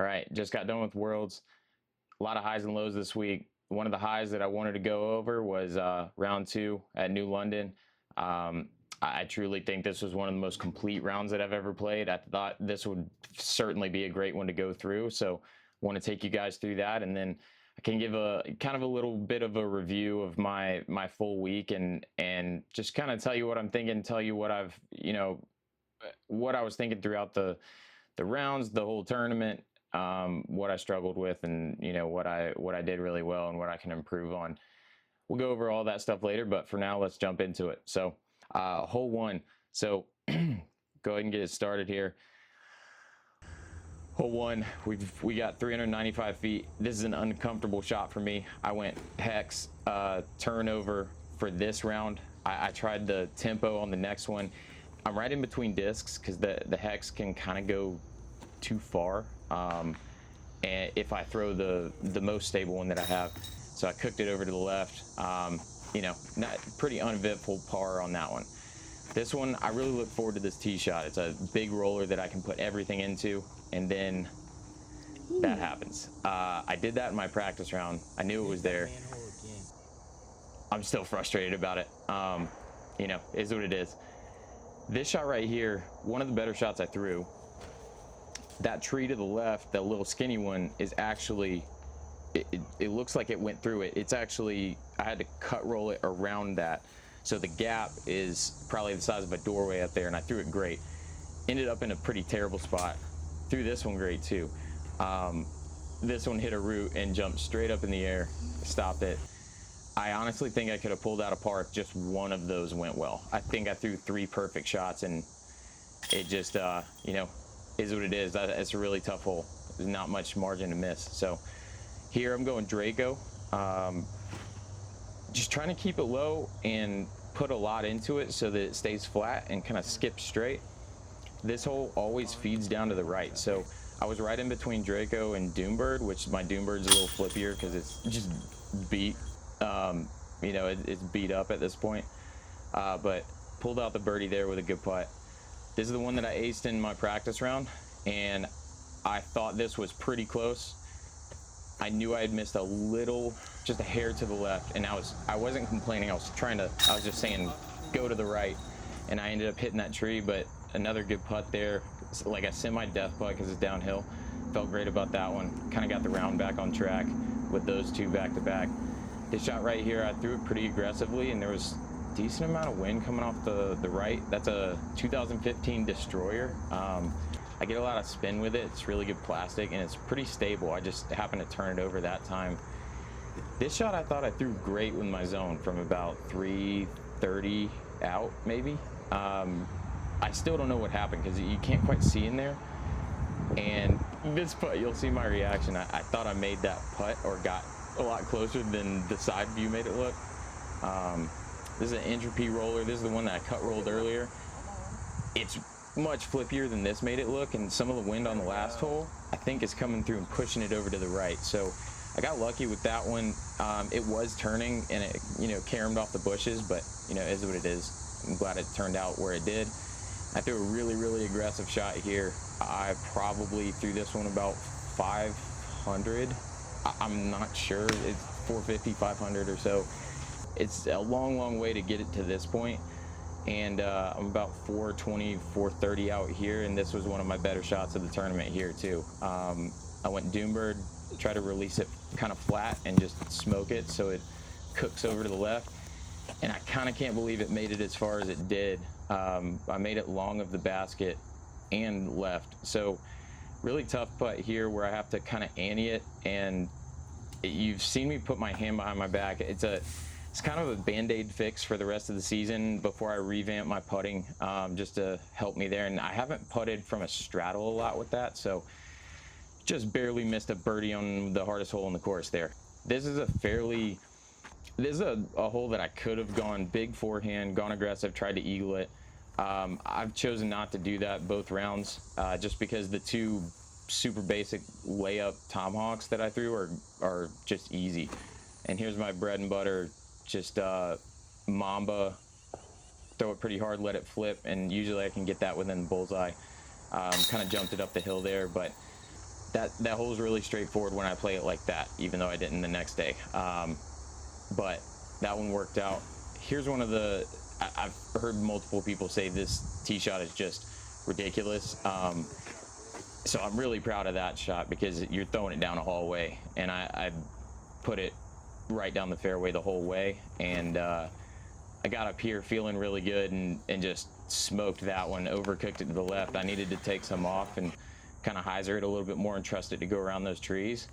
All right, just got done with Worlds. A lot of highs and lows this week. One of the highs that I wanted to go over was round two at New London. I truly think this was one of the most complete rounds that I've ever played. I thought this would certainly be a great one to go through. So I want to take you guys through that, and then I can give a kind of a little bit of a review of my full week and just kind of tell you what I'm thinking, tell you what I've what I was thinking throughout the rounds, the whole tournament, what I struggled with, and what I did really well and what I can improve on. We'll go over all that stuff later, but for now, let's jump into it. So, hole one. So, go ahead and get it started here. Hole one, we got 395 feet. This is an uncomfortable shot for me. I went hex turnover for this round. I tried the tempo on the next one. I'm right in between discs because the hex can kind of go too far, and if I throw the most stable one that I have. So I cooked it over to the left. Not pretty uneventful par on that one. This one, I really look forward to this tee shot. It's a big roller that I can put everything into, and then that happens. I did that in my practice round. I knew it was there. I'm still frustrated about it. Is what it is. This shot right here, one of the better shots I threw. That tree to the left, that little skinny one, is actually, it looks like it went through it. It's actually, I had to cut roll it around that. So the gap is probably the size of a doorway up there, and I threw it great. Ended up in a pretty terrible spot. Threw this one great too. This one hit a root and jumped straight up in the air, stopped it. I honestly think I could have pulled out a par if just one of those went well. I think I threw 3 perfect shots, and it just, is what it is. It's a really tough hole. There's not much margin to miss. So here I'm going Draco. Just trying to keep it low and put a lot into it so that it stays flat and kind of skips straight. This hole always feeds down to the right. So I was right in between Draco and Doombird, which my Doombird's a little flippier because it's just beat. It's beat up at this point. But pulled out the birdie there with a good putt. This is the one that I aced in my practice round, and I thought this was pretty close. I knew I had missed a little, just a hair to the left, and I wasn't complaining. I was just saying, go to the right, and I ended up hitting that tree. But another good putt there. It's like a semi-death putt because it's downhill. Felt great about that one. Kind of got the round back on track with those two back to back. This shot right here, I threw it pretty aggressively, and there was a decent amount of wind coming off the right. That's a 2015 Destroyer. I get a lot of spin with it. It's really good plastic, and it's pretty stable. I just happened to turn it over that time. This shot I thought I threw great with my zone from about 330 out, maybe. I still don't know what happened because you can't quite see in there. And this putt, you'll see my reaction. I thought I made that putt or got a lot closer than the side view made it look. This is an Entropy roller. This is the one that I cut rolled earlier. It's much flippier than this made it look, and some of the wind on the last hole I think is coming through and pushing it over to the right. So I got lucky with that one. It was turning, and it caromed off the bushes, but is what it is. I'm glad it turned out where it did. I threw a really aggressive shot here. I probably threw this one about 500. I'm not sure. It's 450, 500 or so. It's a long way to get it to this point. And I'm about 420, 430 out here, and this was one of my better shots of the tournament here too. I went Doombird, try to release it kind of flat and just smoke it so it cooks over to the left. And I kind of can't believe it made it as far as it did. I made it long of the basket and left. So really tough putt here where I have to kind of ante it, and you've seen me put my hand behind my back. It's kind of a band-aid fix for the rest of the season before I revamp my putting, just to help me there. And I haven't putted from a straddle a lot with that, so just barely missed a birdie on the hardest hole in the course there. This is a hole that I could have gone big forehand, gone aggressive, tried to eagle it. I've chosen not to do that both rounds, just because the two super basic layup tomahawks that I threw are just easy. And here's my bread and butter, just Mamba, throw it pretty hard, let it flip, and usually I can get that within the bullseye. Kind of jumped it up the hill there, but that hole's really straightforward when I play it like that, even though I didn't the next day. But that one worked out. Here's one of the, I've heard multiple people say this tee shot is just ridiculous. So I'm really proud of that shot because you're throwing it down a hallway, and I put it right down the fairway the whole way, and I got up here feeling really good and just smoked that one, overcooked it to the left. I needed to take some off and kind of hyzer it a little bit more and trust it to go around those trees,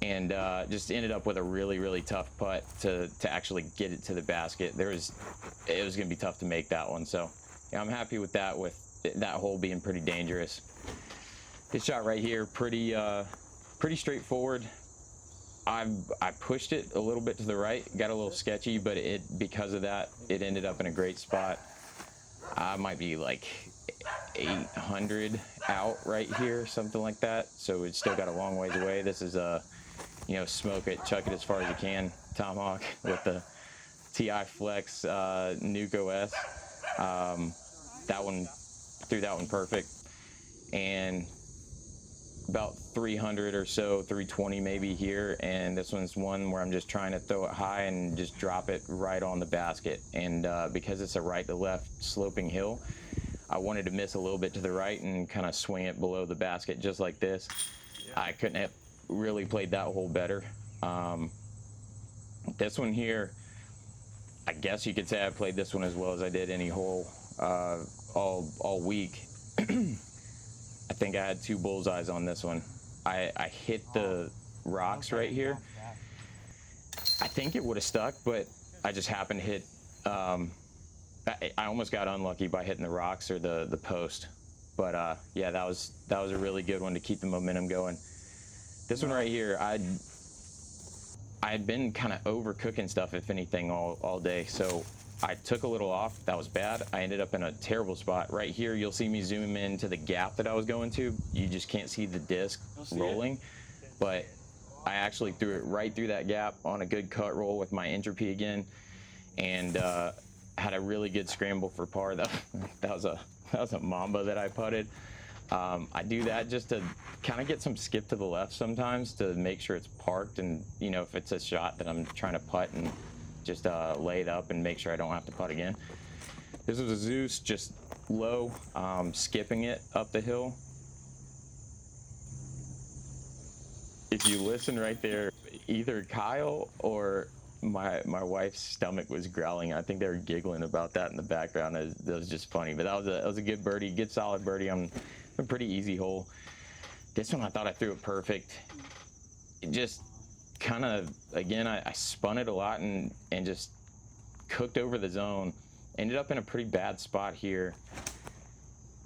and just ended up with a really, really tough putt to actually get it to the basket. It was going to be tough to make that one, so yeah, I'm happy with that hole being pretty dangerous. This shot right here, pretty straightforward. I pushed it a little bit to the right, got a little sketchy, but because of that, it ended up in a great spot. I might be like 800 out right here, something like that. So it's still got a long ways away. This is smoke it, chuck it as far as you can, tomahawk with the TI Flex Nuke OS. That one, threw that one perfect. And about 300 or so, 320 maybe here, and this one's one where I'm just trying to throw it high and just drop it right on the basket. And because it's a right to left sloping hill, I wanted to miss a little bit to the right and kind of swing it below the basket just like this. I couldn't have really played that hole better. This one here, I guess you could say I played this one as well as I did any hole all week. I think I had 2 bullseyes on this one. I hit the rocks right here. I think it would have stuck, but I just happened to hit, I almost got unlucky by hitting the rocks or the post. But yeah, that was a really good one to keep the momentum going. This one right here, I had been kind of overcooking stuff, if anything, all day. So I took a little off. That was bad. I ended up in a terrible spot. Right here, you'll see me zoom into the gap that I was going to. You just can't see the disc rolling. But I actually threw it right through that gap on a good cut roll with my entropy again, and had a really good scramble for par. That was a mamba that I putted. I do that just to kind of get some skip to the left sometimes to make sure it's parked, and if it's a shot that I'm trying to putt and just lay it up and make sure I don't have to putt again. This was a Zeus, just low, skipping it up the hill. If you listen right there, either Kyle or my wife's stomach was growling. I think they were giggling about that in the background. It was just funny, but that was a good birdie, good solid birdie on a pretty easy hole. This one I thought I threw it perfect. It just kind of, again, I spun it a lot and just cooked over the zone. Ended up in a pretty bad spot here,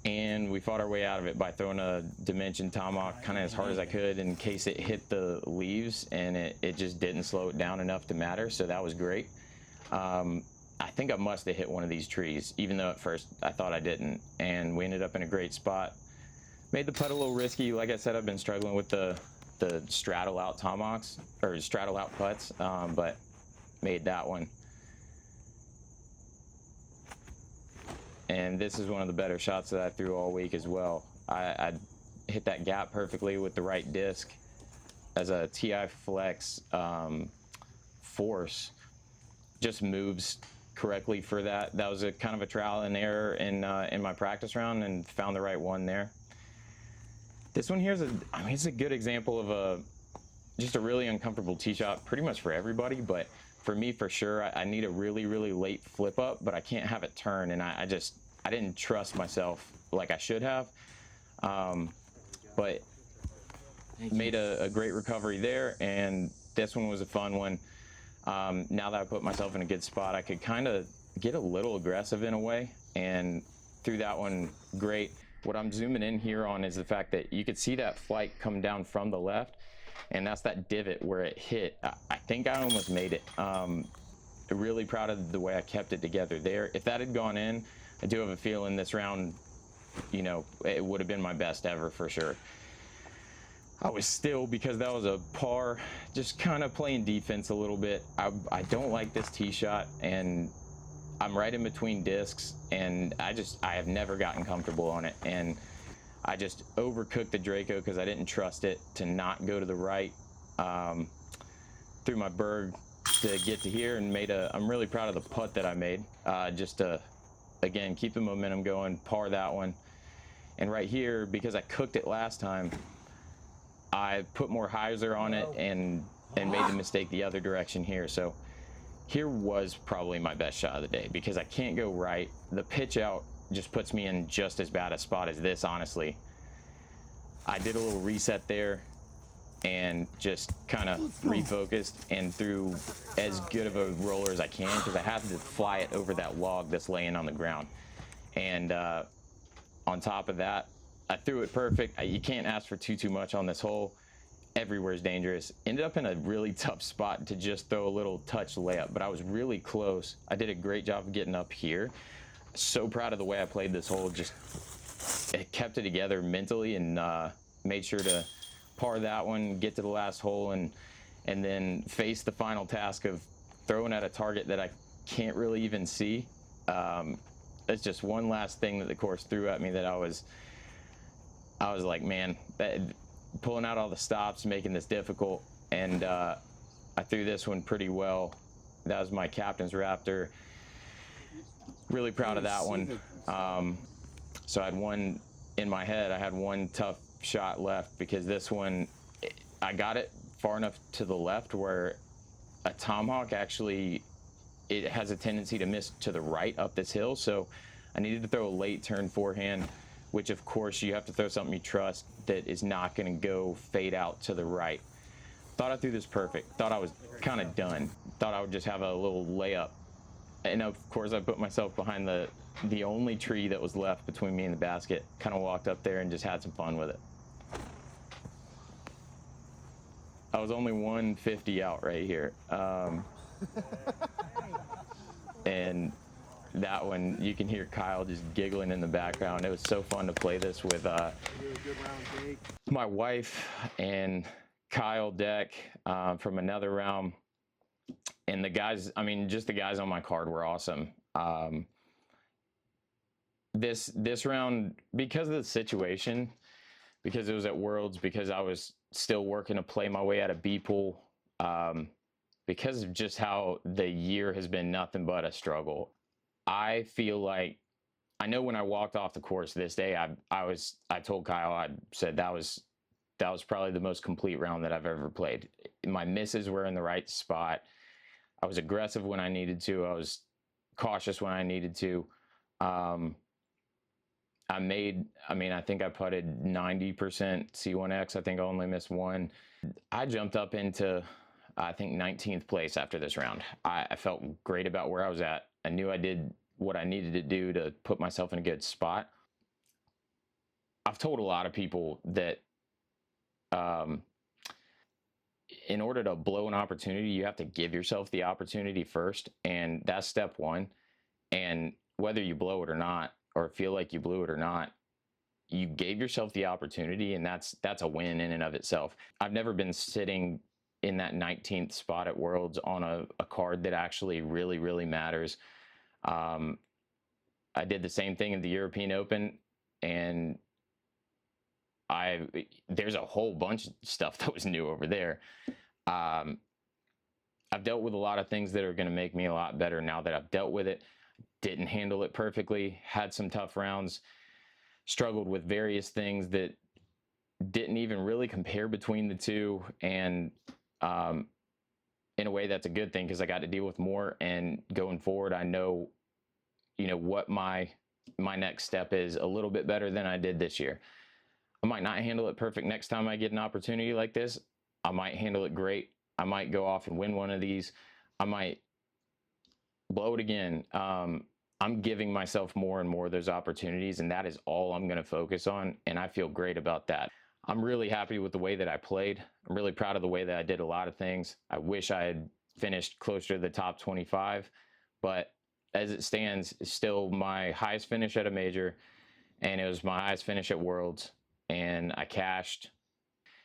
and we fought our way out of it by throwing a Dimension Tomahawk kind of as hard as I could in case it hit the leaves, and it just didn't slow it down enough to matter, so that was great. I think I must have hit one of these trees, even though at first I thought I didn't, and we ended up in a great spot. Made the putt a little risky. Like I said, I've been struggling with the straddle out tomahawks, or straddle out putts, but made that one. And this is one of the better shots that I threw all week as well. I hit that gap perfectly with the right disc as a TI Flex Force. Just moves correctly for that. That was a kind of a trial and error in my practice round, and found the right one there. This one here is it's a good example of just a really uncomfortable tee shot, pretty much for everybody, but for me, for sure, I need a really, really late flip up, but I can't have it turn, and I didn't trust myself like I should have. But made a great recovery there, and this one was a fun one. Now that I put myself in a good spot, I could kind of get a little aggressive in a way, and threw that one great. What I'm zooming in here on is the fact that you could see that flight come down from the left, and that's that divot where it hit. I think I almost made it. Really proud of the way I kept it together there. If that had gone in, I do have a feeling this round, it would have been my best ever for sure. I was still, because that was a par, just kind of playing defense a little bit. I don't like this tee shot, and I'm right in between discs, and I have never gotten comfortable on it. And I just overcooked the Draco because I didn't trust it to not go to the right. Threw my berg to get to here and I'm really proud of the putt that I made, just to, again, keep the momentum going, par that one. And right here, because I cooked it last time, I put more hyzer on it and made the mistake the other direction here. So here was probably my best shot of the day because I can't go right. The pitch out just puts me in just as bad a spot as this, honestly. I did a little reset there and just kind of refocused and threw as good of a roller as I can because I have to fly it over that log that's laying on the ground. And on top of that, I threw it perfect. You can't ask for too much on this hole. Everywhere is dangerous. Ended up in a really tough spot to just throw a little touch layup, but I was really close. I did a great job of getting up here. So proud of the way I played this hole. Just kept it together mentally and made sure to par that one, get to the last hole, and then face the final task of throwing at a target that I can't really even see. That's just one last thing that the course threw at me that I was like, man, pulling out all the stops, making this difficult, and I threw this one pretty well. That was my captain's Raptor. Really proud of that one. So I had one in my head. I had one tough shot left because this one, I got it far enough to the left where a tomahawk actually, it has a tendency to miss to the right up this hill. So I needed to throw a late turn forehand, which of course you have to throw something you trust that is not going to go fade out to the right. Thought I threw this perfect. Thought I was kind of done. Thought I would just have a little layup. And of course I put myself behind the only tree that was left between me and the basket. Kind of walked up there and just had some fun with it. I was only 150 out right here. And that one, you can hear Kyle just giggling in the background. It was so fun to play this with my wife and Kyle Deck from another round. And the guys, I mean, just the guys on my card were awesome. This round, because of the situation, because it was at Worlds, because I was still working to play my way out of B-Pool, because of just how the year has been nothing but a struggle. I feel like, I know when I walked off the course this day, I told Kyle, I said that was probably the most complete round that I've ever played. My misses were in the right spot. I was aggressive when I needed to. I was cautious when I needed to. I think I putted 90% C1X. I think I only missed one. I jumped up into, I think, 19th place after this round. I felt great about where I was at. I knew I did what I needed to do to put myself in a good spot. I've told a lot of people that in order to blow an opportunity, you have to give yourself the opportunity first, and that's step one. And whether you blow it or not, or feel like you blew it or not, you gave yourself the opportunity, and that's a win in and of itself. I've never been sitting in that 19th spot at Worlds on a card that actually really, really matters. I did the same thing in the European Open, and there's a whole bunch of stuff that was new over there. I've dealt with a lot of things that are going to make me a lot better now that I've dealt with it. Didn't handle it perfectly, had some tough rounds, struggled with various things that didn't even really compare between the two. And in a way, that's a good thing because I got to deal with more. And going forward, I know, what my next step is a little bit better than I did this year. I might not handle it perfect next time I get an opportunity like this. I might handle it great. I might go off and win one of these. I might blow it again. I'm giving myself more and more of those opportunities, and that is all I'm going to focus on, and I feel great about that. I'm really happy with the way that I played. I'm really proud of the way that I did a lot of things. I wish I had finished closer to the top 25, but as it stands, it's still my highest finish at a major, and it was my highest finish at Worlds, and I cashed,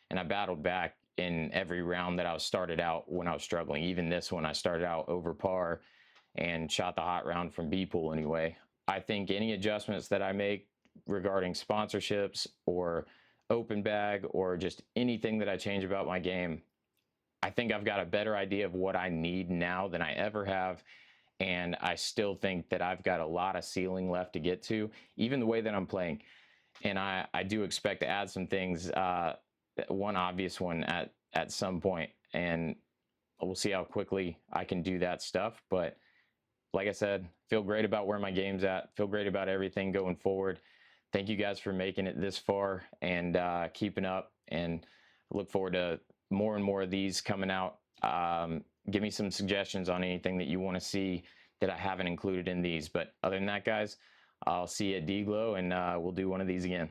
and I battled back in every round that I started out when I was struggling. Even this one, I started out over par and shot the hot round from B-Pool anyway. I think any adjustments that I make regarding sponsorships or open bag or just anything that I change about my game, I think I've got a better idea of what I need now than I ever have. And I still think that I've got a lot of ceiling left to get to, even the way that I'm playing. And I do expect to add some things, one obvious one at some point, and we'll see how quickly I can do that stuff. But like I said, feel great about where my game's at, feel great about everything going forward. Thank you guys for making it this far and keeping up, and look forward to more and more of these coming out. Give me some suggestions on anything that you want to see that I haven't included in these. But other than that, guys, I'll see you at D-Glow, and we'll do one of these again.